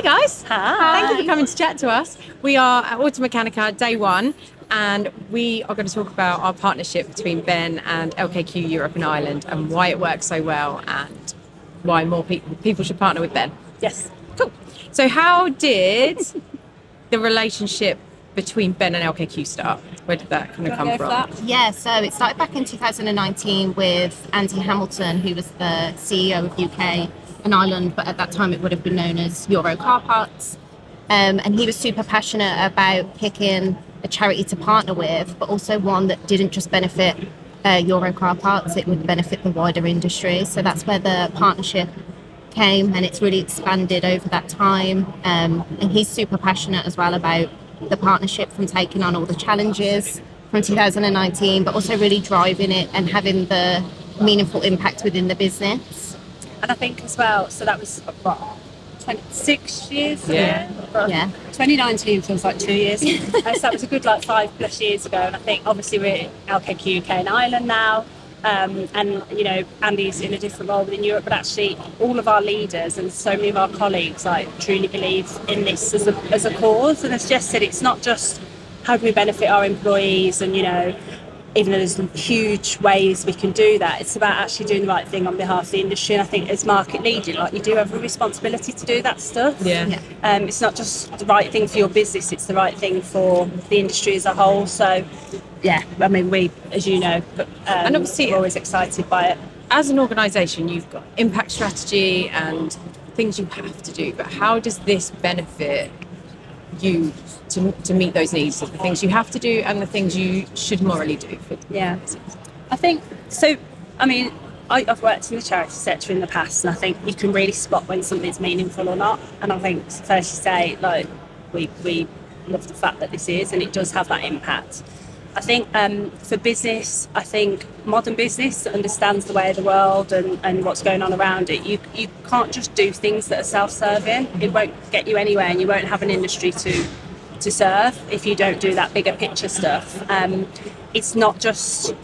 Hi guys. Hi. Thank you for coming to chat to us. We are at Automechanica Day 1 and we are going to talk about our partnership between Ben and LKQ Europe and Ireland and why it works so well and why more people should partner with Ben. Yes. Cool. So how did the relationship between Ben and LKQ start? Where did that kind of come from? Yeah, so it started back in 2019 with Andy Hamilton, who was the CEO of UK and Ireland, but at that time it would have been known as Euro Car Parts. And he was super passionate about picking a charity to partner with, but also one that didn't just benefit Euro Car Parts, it would benefit the wider industry. So that's where the partnership came, and it's really expanded over that time. And he's super passionate as well about the partnership, from taking on all the challenges from 2019, but also really driving it and having the meaningful impact within the business. And I think as well, so that was what, 26 years ago? Yeah. 2019 feels like 2 years. So that was a good 5+ years ago. And I think obviously we're LKQ UK and Ireland now. And you know, Andy's in a different role within Europe, but actually all of our leaders and so many of our colleagues truly believe in this as a cause. And as Jess said, it's not just how do we benefit our employees, and you know, even though there's huge ways we can do that, it's about actually doing the right thing on behalf of the industry. And I think as market leader, you do have a responsibility to do that stuff. It's not just the right thing for your business, it's the right thing for the industry as a whole. So yeah, I mean, we, as you know, and obviously we're always excited by it. As an organisation, you've got impact strategy and things you have to do, but how does this benefit you to meet those needs of the things you have to do and the things you should morally do? I think so. I mean, I've worked in the charity sector in the past, and I think you can really spot when something's meaningful or not. And I think it's fair to say, we love the fact that this is, and it does have that impact. I think for business, I think modern business that understands the way of the world and what's going on around it, you can't just do things that are self-serving. It won't get you anywhere, and you won't have an industry to serve if you don't do that bigger picture stuff. It's not just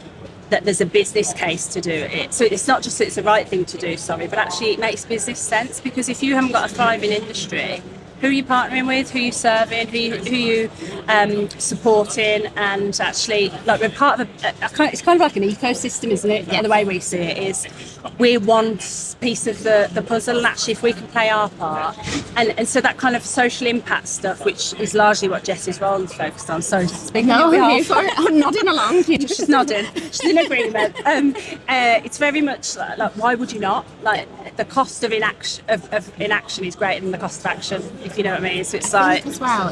that there's a business case to do it. So it's not just that it's the right thing to do, but actually it makes business sense, because if you haven't got a thriving industry, who are you partnering with, who are you serving, who you supporting, and actually, we're part of it's kind of like an ecosystem, isn't it? Yeah. The way we see it is we're one piece of the puzzle, and actually if we can play our part, and so that kind of social impact stuff, which is largely what Jess's role is focused on. So speaking on your behalf, I'm nodding along. She's nodding. She's in agreement. It's very much like why would you not? The cost of inaction is greater than the cost of action, if you know what I mean. So it's as well,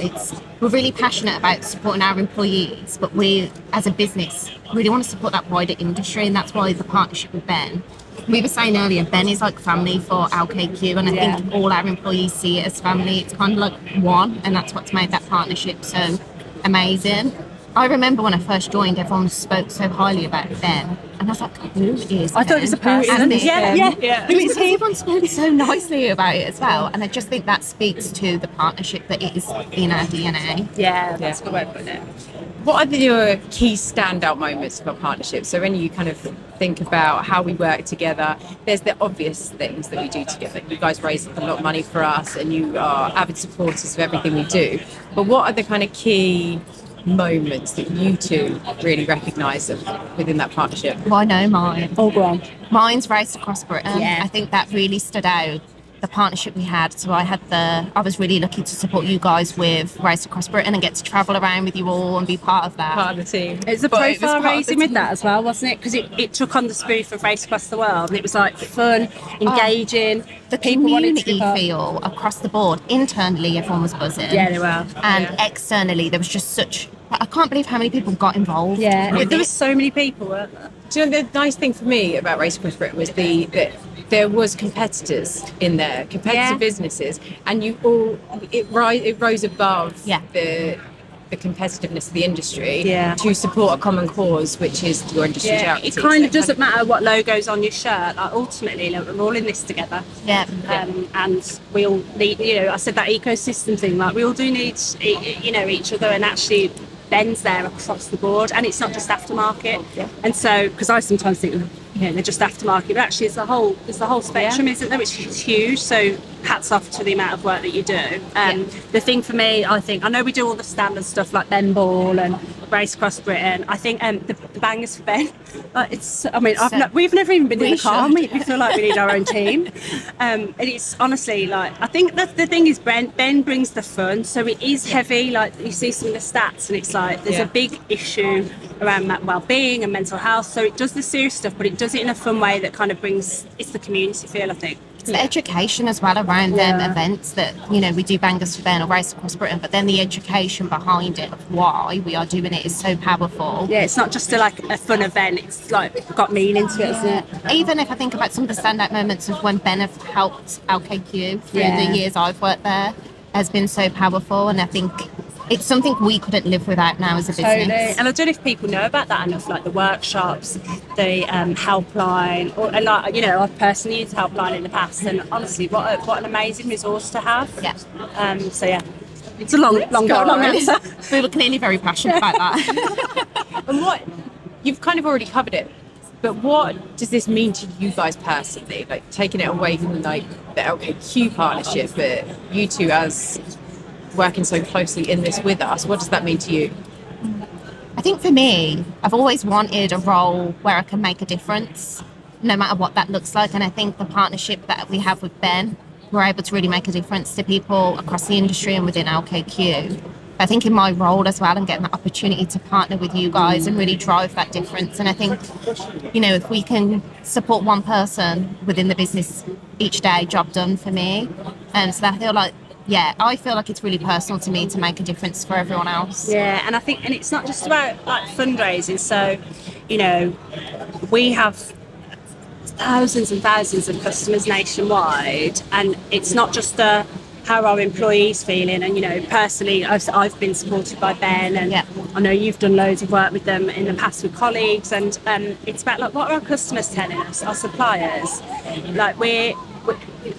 we're really passionate about supporting our employees, but we as a business really want to support that wider industry, and that's why the partnership with Ben. We were saying earlier, Ben is like family for LKQ, and I think all our employees see it as family. It's kind of like one, and that's what's made that partnership so amazing. I remember when I first joined, everyone spoke so highly about Ben, and I was like, who is Ben? I thought it was a person. Who is he? Everyone spoke so nicely about it as well, and I just think that speaks to the partnership that is in our DNA. Yeah, that's a good way of putting it. What are your key standout moments of our partnership? So when you kind of think about how we work together, there's the obvious things that we do together. You guys raise a lot of money for us, and you are avid supporters of everything we do. But what are the kind of key moments that you two really recognise within that partnership? Well, I know mine. Oh, go on. Mine's Race Across Britain. Yeah. I think that really stood out, the partnership we had. So I was really lucky to support you guys with Race Across Britain and get to travel around with you all and be part of that. Part of the team. It's a profile raising with that as well, wasn't it? Because it took on the spoof of Race Across the World, and it was fun, engaging. The community feel across the board. Internally, everyone was buzzing. Yeah, they were. And externally, there was just such... I can't believe how many people got involved. Yeah, there were so many people, weren't there? Do you know, the nice thing for me about Race Across Britain was that there was competitors in there, competitive businesses, and it rose above the competitiveness of the industry to support a common cause, which is your industry charity. It kind of doesn't matter what logo's on your shirt. Ultimately, we're all in this together. And we all need, I said that ecosystem thing, we all do need, each other, and actually Ben's there across the board, and it's not just aftermarket. And so, because I sometimes think, they're just aftermarket, but actually there's the whole spectrum, isn't there, which is huge. So hats off to the amount of work that you do. The thing for me, I think, I know we do all the standard stuff like Ben Ball and Race Across Britain. I think the bangers for Ben, we've never even been in the car. We feel like we need our own team. And it's honestly, like, I think that the thing is Ben brings the fun. So it is heavy, like you see some of the stats and it's like there's a big issue around well-being and mental health. So it does the serious stuff, but it does it in a fun way that kind of brings, it's the community feel, I think. It's the education as well around them events that, you know, we do Bangers for Ben or Race Across Britain, but then the education behind it of why we are doing it is so powerful. Yeah, it's not just a fun event, it's like got meaning to it, isn't it? Even if I think about some of the standout moments of when Ben have helped LKQ through the years I've worked there, has been so powerful, and I think it's something we couldn't live without now as a business. Totally. And I don't know if people know about that enough, like the workshops, the helpline, or like, you know, I've personally used helpline in the past, and honestly, what an amazing resource to have. Yeah. So yeah, it's a long answer. We were clearly very passionate about that. And what you've kind of already covered it, but what does this mean to you guys personally? Like taking it away from like the LKQ partnership, but you two as working so closely in this with us, what does that mean to you? I think for me, I've always wanted a role where I can make a difference, no matter what that looks like. And I think the partnership that we have with Ben, we're able to really make a difference to people across the industry and within LKQ. I think in my role as well, I'm getting that opportunity to partner with you guys and really drive that difference. And I think, you know, if we can support one person within the business each day, job done for me. So I feel like it's really personal to me to make a difference for everyone else. Yeah, and I think, and it's not just about like fundraising. So, you know, we have thousands and thousands of customers nationwide, and it's not just how our employees feeling. And, you know, personally, I've been supported by Ben, and I know you've done loads of work with them in the past with colleagues, and it's about like what are our customers telling us, our suppliers. Like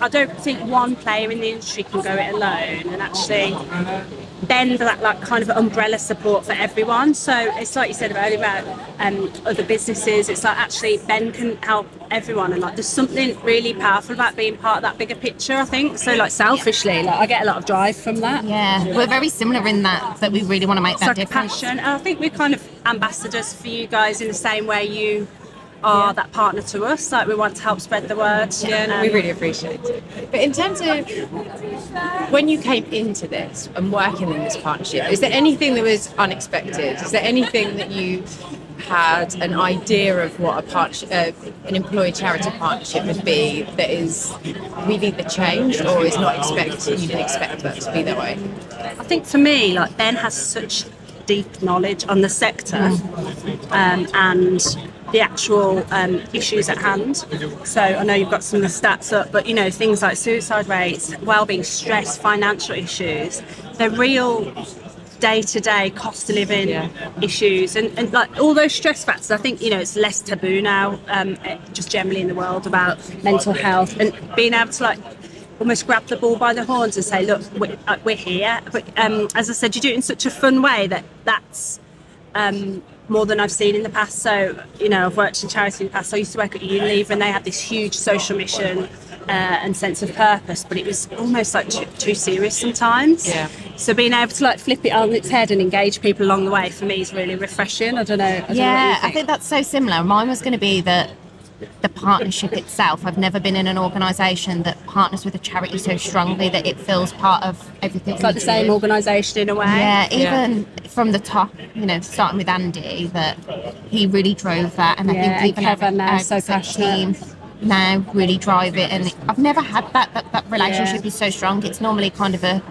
I don't think one player in the industry can go it alone, and actually Ben for that like kind of umbrella support for everyone. So it's like you said earlier about other businesses, it's like actually Ben can help everyone, and like there's something really powerful about being part of that bigger picture, I think. So like selfishly, like I get a lot of drive from that. Yeah, we're very similar in that we really want to make that difference. Passion, and I think we're kind of ambassadors for you guys in the same way you are that partner to us. Like we want to help spread the word. We really appreciate it. But in terms of when you came into this and working in this partnership, is there anything that was unexpected? Is there anything that you had an idea of what a partnership, an employee charity partnership would be, that is really the change, or is not expected? You didn't expect that to be that way. I think for me, like Ben has such deep knowledge on the sector and the actual issues at hand. So I know you've got some of the stats up, but you know, things like suicide rates, well-being, stress, financial issues, they're real day-to-day cost of living issues, and like all those stress factors. I think, you know, it's less taboo now, just generally in the world, about mental health, and being able to like almost grab the ball by the horns and say, look, we're here. But as I said, you do it in such a fun way that's more than I've seen in the past. So, you know, I've worked in charity in the past. I used to work at Unilever, and they had this huge social mission and sense of purpose, but it was almost like too serious sometimes. Yeah. So being able to like flip it on its head and engage people along the way, for me, is really refreshing. I don't know what you think. I think that's so similar. Mine was going to be that the partnership itself, I've never been in an organisation that partners with a charity so strongly that it feels part of everything. It's like the same organisation in a way. Yeah, even from the top, you know, starting with Andy, that he really drove that, and I think even our so passionate team now really drive it, and I've never had that relationship is so strong. It's normally kind of a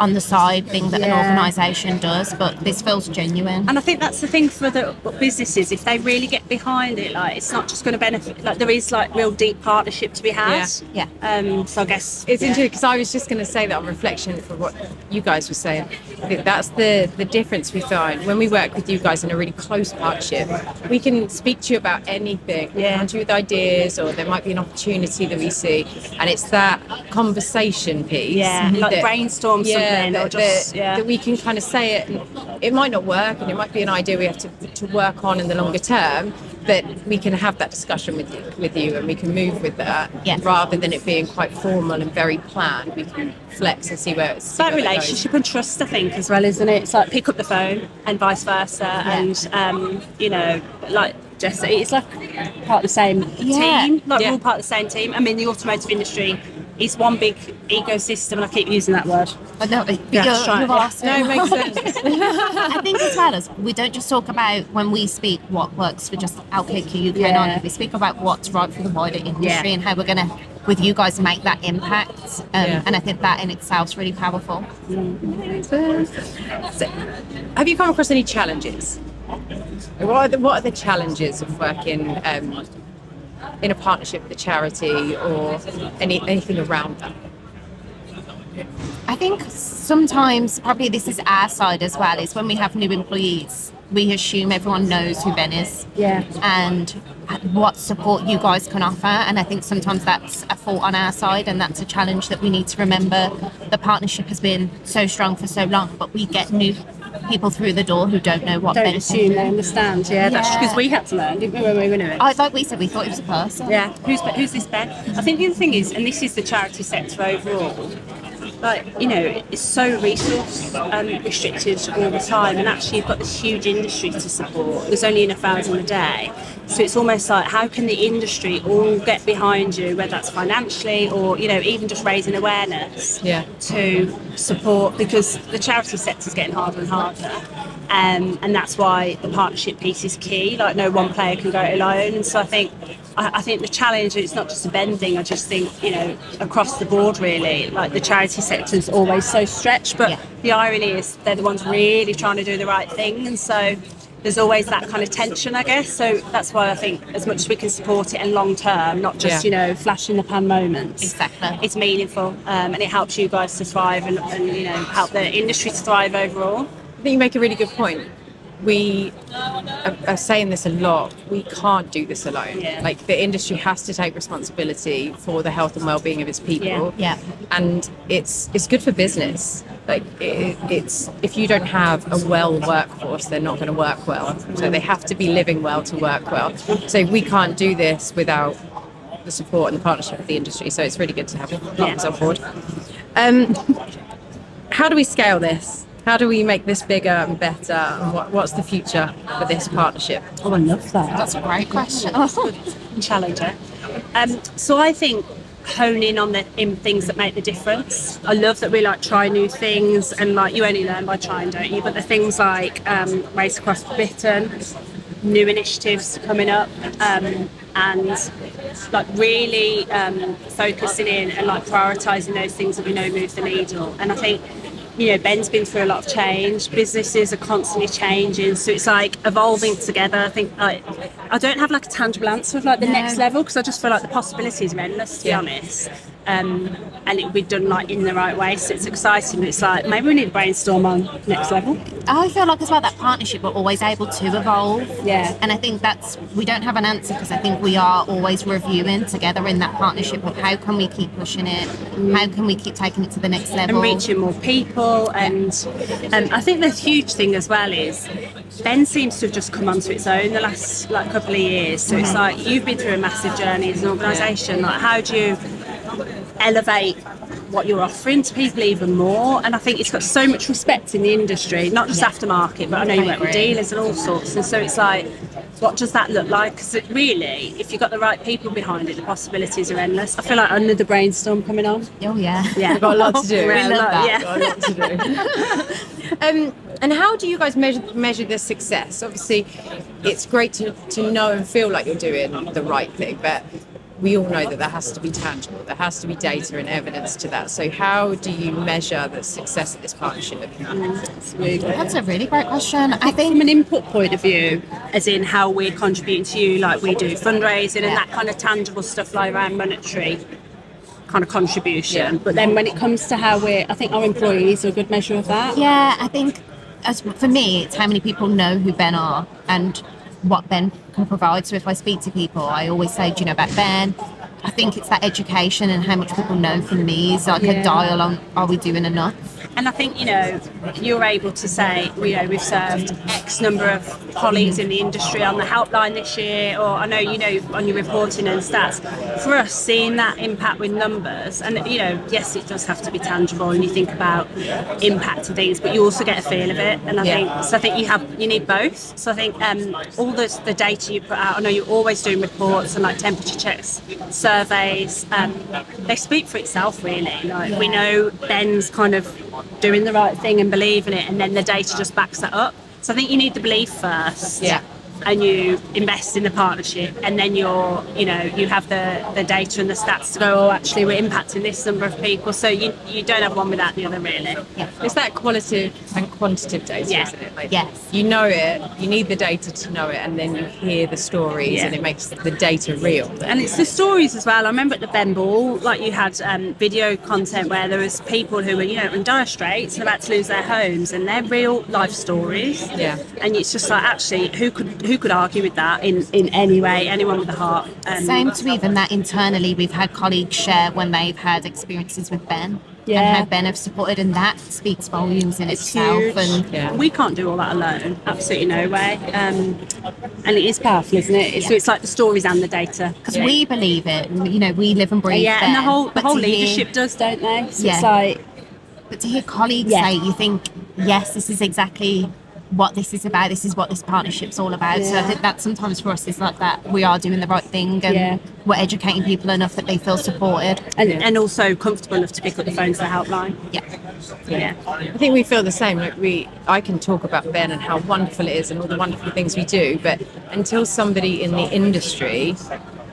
on the side thing that an organisation does, but this feels genuine. And I think that's the thing for the businesses, if they really get behind it, like it's not just going to benefit, like there is like real deep partnership to be had. So I guess it's interesting, because I was just going to say that on reflection for what you guys were saying. I think that's the difference we find when we work with you guys in a really close partnership. We can speak to you about anything, come to you with ideas, or there might be an opportunity that we see, and it's that conversation piece, like brainstorm something, that we can kind of say it, and it might not work, and it might be an idea we have to work on in the longer term, that we can have that discussion with you and we can move with that, Yeah. rather than it being quite formal and very planned. We can flex and see where it's. It's like relationship and trust, I think, as well, isn't it? It's like pick up the phone and vice versa, and you know, like Jess, it's like part of the same team. Like we're all part of the same team. I mean, the automotive industry is one big ecosystem, and I keep using that word. I know, but Yeah, you're try it. awesome. No, it makes sense. I think as well as we don't just talk about when we speak what works for just LKQ UK Yeah. and we speak about what's right for the wider industry Yeah. and how we're going to, with you guys, make that impact. Yeah. And I think that in itself is really powerful. So, have you come across any challenges? What are the challenges of working in a partnership with a charity or anything around that? I think sometimes, probably this is our side as well, is when we have new employees, we assume everyone knows who Ben is. Yeah. And what support you guys can offer. And I think sometimes that's a fault on our side, and that's a challenge that we need to remember. The partnership has been so strong for so long, but we get new people through the door who don't know what Don't Ben assume they understand. Yeah, that's Yeah. because we had to learn, didn't we, when we were doing it? Like we said, we thought it was a person. Yeah, who's this Ben? I think the other thing is, and this is the charity sector overall, like, you know, it's so resource restricted all the time, and actually you've got this huge industry to support. There's only enough hours in the day, so it's almost like, how can the industry all get behind you, whether that's financially or, you know, even just raising awareness to support, because the charity sector is getting harder and harder. And that's why the partnership piece is key. Like, no one player can go it alone. And so I think the challenge, it's not just a Ben thing. I just think, you know, across the board really, like the charity sector is always so stretched. But the irony is they're the ones really trying to do the right thing. And so there's always that kind of tension, I guess. So that's why I think as much as we can support it and long term, not just, you know, flash in the pan moments. Exactly. It's meaningful, and it helps you guys to thrive and, you know, help the industry to thrive overall. I think you make a really good point. We are saying this a lot. We can't do this alone. Yeah. Like, the industry has to take responsibility for the health and well-being of its people. Yeah. And it's good for business. Like, it's if you don't have a well workforce, they're not going to work well. So they have to be living well to work well. So we can't do this without the support and the partnership of the industry. So it's really good to have partners on board. How do we scale this? How do we make this bigger and better? And what's the future for this partnership? Oh, I love that. That's a great question. Challenger. So I think hone in on in things that make the difference. I love that we like try new things, and like you only learn by trying, don't you? But the things like Race Across Britain, new initiatives coming up, and like really focusing in and like prioritising those things that we know move the needle. And I think, you know, Ben's been through a lot of change. Businesses are constantly changing, so it's like evolving together. I think, like, I don't have like a tangible answer of like the next level, because I just feel like the possibilities are endless, to be honest. And it'll be done like in the right way, so it's exciting. But it's like, maybe we need to brainstorm on next level. I feel like as well that partnership, we're always able to evolve. Yeah. And I think we don't have an answer, because I think we are always reviewing together in that partnership of how can we keep pushing it, how can we keep taking it to the next level. And reaching more people. And I think the huge thing as well is Ben seems to have just come onto its own the last like couple of years. So it's like, you've been through a massive journey as an organisation. Like, how do you elevate what you're offering to people even more? And I think it's got so much respect in the industry, not just aftermarket, but I know you work with dealers and all sorts. And so it's like, what does that look like? Because really, if you've got the right people behind it, the possibilities are endless. I feel like another brainstorm coming on. Oh yeah. Yeah, We've got a lot to do. We love that. Yeah. Got a lot to do. And how do you guys measure the success? Obviously, it's great to know and feel like you're doing the right thing, but we all know that there has to be tangible, there has to be data and evidence to that. So how do you measure the success of this partnership? That's a really great question. I think From an input point of view, as in how we're contributing to you, like we do fundraising and that kind of tangible stuff, like around monetary kind of contribution. But then when it comes to how I think our employees are a good measure of that. Yeah, I think for me, it's how many people know who Ben are and what Ben can provide. So if I speak to people, I always say, do you know about Ben? I think it's that education and how much people know from me is like a dial on, are we doing enough? And I think, you know, you're able to say, you know, we've served X number of colleagues in the industry on the helpline this year, or I know, you know, on your reporting and stats. For us, seeing that impact with numbers, and, you know, yes, it does have to be tangible, and you think about impact and things, but you also get a feel of it. And I think you need both. So I think all the data you put out, I know you're always doing reports and like temperature checks, surveys, they speak for itself, really. Like, we know Ben's kind of doing the right thing and believing it, and then the data just backs that up. So I think you need the belief first, and you invest in the partnership, and then you have the data and the stats to go, oh, actually we're impacting this number of people. So you don't have one without the other, really. It's that qualitative and quantitative data, isn't it? Like, yes. You know it, you need the data to know it, and then you hear the stories, and it makes the data real. And it's the stories as well. I remember at the Ben Ball, like, you had video content where there was people who were, you know, in dire straits and about to lose their homes, and they're real life stories. And it's just like, actually, who could argue with that in any way, anyone with a heart. Same to even that internally, we've had colleagues share when they've had experiences with Ben, and how Ben have supported, and that speaks volumes in itself. Huge. And we can't do all that alone, absolutely no way. And it is powerful, isn't it? So it's like the stories and the data. Because we believe it, you know, we live and breathe Ben, and the whole leadership does, don't they? So it's like, but to hear colleagues say, you think, yes, this is exactly what this is about, this is what this partnership's all about. So I think that sometimes for us is like that we are doing the right thing, and we're educating people enough that they feel supported, and also comfortable enough to pick up the phone to the helpline. I think we feel the same. Like, I can talk about Ben and how wonderful it is and all the wonderful things we do, but until somebody in the industry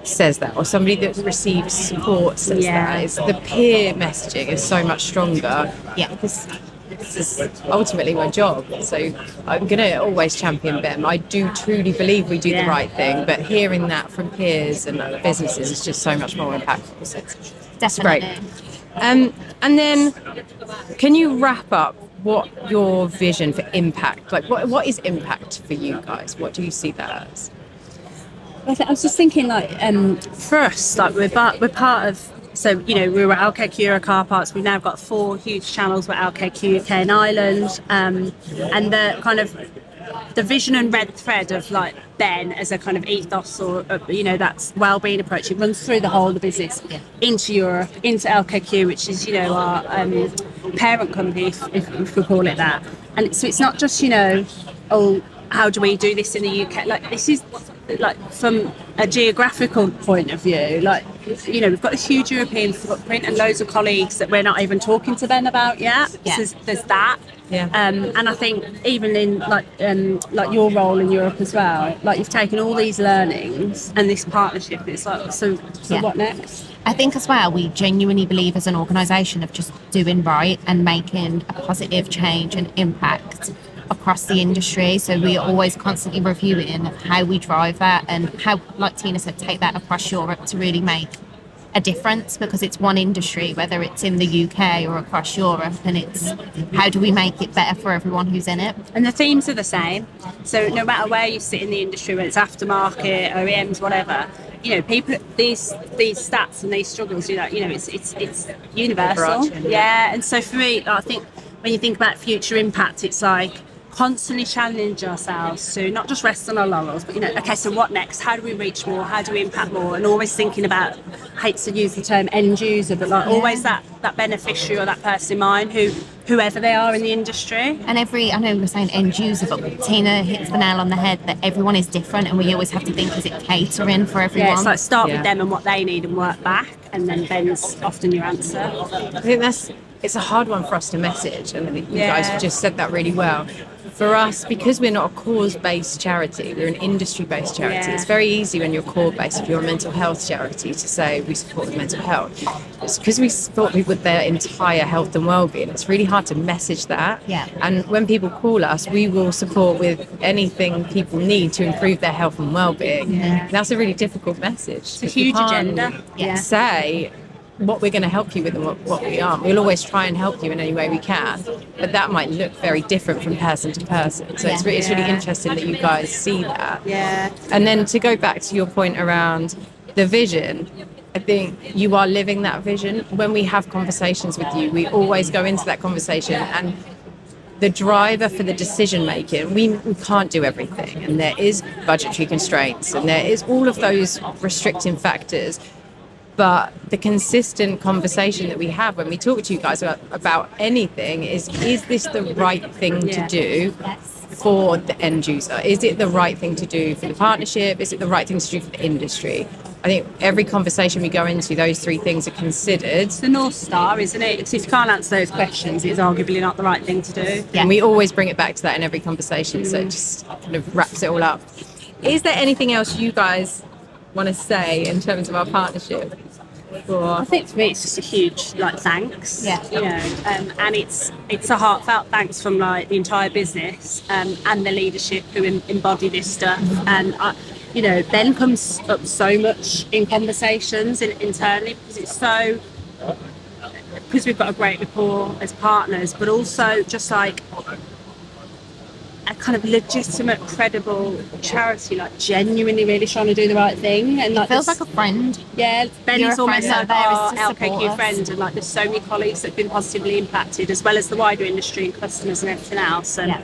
says that, or somebody that receives support says that, it's the peer messaging is so much stronger. Because this is ultimately my job, so I'm going to always champion Ben. I do truly believe we do the right thing, but hearing that from peers and businesses is just so much more impactful. So it's great. And then, can you wrap up what your vision for impact, like what is impact for you guys? What do you see that as? I was just thinking, like, for us, like, we're part of. So, you know, we were at LKQ Euro Car Parts. We've now got 4 huge channels with LKQ UK and Ireland, and the kind of the vision and red thread of, like, Ben as a kind of ethos, or you know, that's well-being approach. It runs through the whole of the business into Europe, into LKQ, which is, you know, our parent company, if we call it that. And so it's not just, you know, oh, how do we do this in the UK? Like, this is, like, from a geographical point of view, like, you know, we've got this huge European footprint and loads of colleagues that we're not even talking to Ben about yet. So there's that. And I think even in like your role in Europe as well, like, you've taken all these learnings and this partnership. It's like, so what next? I think as well, we genuinely believe as an organisation of just doing right and making a positive change and impact across the industry. So we're always constantly reviewing how we drive that, and how, like Tina said, take that across Europe to really make a difference, because it's one industry, whether it's in the UK or across Europe, and it's how do we make it better for everyone who's in it. And the themes are the same, so no matter where you sit in the industry, whether it's aftermarket, OEMs, whatever, you know, people, these stats and these struggles, you know, it's universal. And so for me, I think when you think about future impact, it's like constantly challenge ourselves to not just rest on our laurels, but, you know, okay, so what next? How do we reach more? How do we impact more? And always thinking about, I hate to use the term end user, but like always that beneficiary or that person in mind, whoever they are in the industry. And I know we're saying end user, but Tina hits the nail on the head that everyone is different, and we always have to think, is it catering for everyone? It's like start with them and what they need and work back, and then Ben's often your answer. I think it's a hard one for us to message, and I think you guys have just said that really well. For us, because we're not a cause-based charity, we're an industry-based charity. It's very easy when you're core-based, if you're a mental health charity, to say we support with mental health. It's because we support people with their entire health and well-being. It's really hard to message that. And when people call us, we will support with anything people need to improve their health and well-being. That's a really difficult message. It's a huge agenda. Say what we're going to help you with and what we aren't. We'll always try and help you in any way we can, but that might look very different from person to person. So it's really interesting that you guys see that. And then to go back to your point around the vision, I think you are living that vision. When we have conversations with you, we always go into that conversation, and the driver for the decision making, we can't do everything, and there is budgetary constraints, and there is all of those restricting factors. But the consistent conversation that we have when we talk to you guys about anything is this the right thing to do for the end user? Is it the right thing to do for the partnership? Is it the right thing to do for the industry? I think every conversation we go into, those three things are considered. It's the North Star, isn't it? If you can't answer those questions, it's arguably not the right thing to do. Yeah. And we always bring it back to that in every conversation, so it just kind of wraps it all up. Is there anything else you guys want to say in terms of our partnership? I think for me it's just a huge thanks, you know, and it's a heartfelt thanks from the entire business and the leadership who embody this stuff. And you know, Ben comes up so much in conversations internally because we've got a great rapport as partners, but also just a kind of legitimate, credible charity, genuinely really trying to do the right thing. And feels like a friend. Yeah, Ben is almost like our LKQ us. friend, and there's so many colleagues that have been positively impacted, as well as the wider industry and customers and everything else. And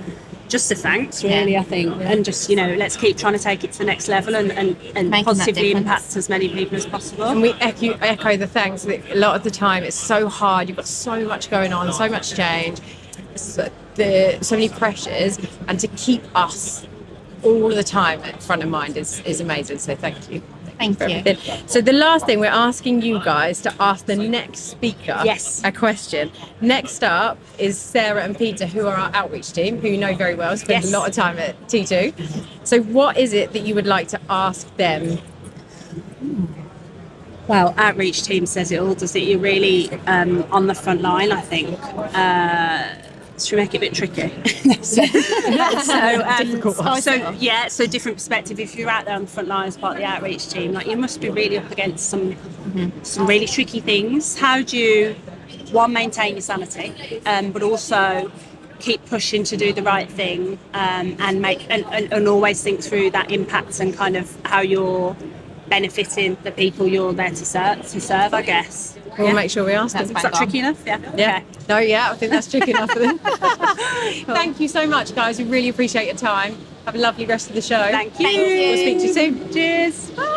just a thanks, really, I think. And just, you know, let's keep trying to take it to the next level and positively impact as many people as possible. And we echo the thanks. A lot of the time it's so hard, you've got so much going on, so much change, so many pressures, and to keep us all the time at front of mind is amazing. So thank you. Thank you. So the last thing, we're asking you guys to ask the next speaker a question. Next up is Sarah and Peter, who are our outreach team, who you know very well, spend a lot of time at T2. So what is it that you would like to ask them? Well, outreach team says it all, does it? You're really on the front line, I think. Should we make it a bit tricky? So different perspective. If you're out there on the front line as part of the outreach team, you must be really up against some really tricky things. How do you, one, maintain your sanity, but also keep pushing to do the right thing, and always think through that impact and kind of how you're benefiting the people you're there to serve, I guess. We'll make sure we ask them. Is that tricky enough? Yeah. Yeah. Okay. No, I think that's tricky enough for them. Thank you so much, guys. We really appreciate your time. Have a lovely rest of the show. Thank you. Thank you. We'll speak to you soon. Cheers. Bye.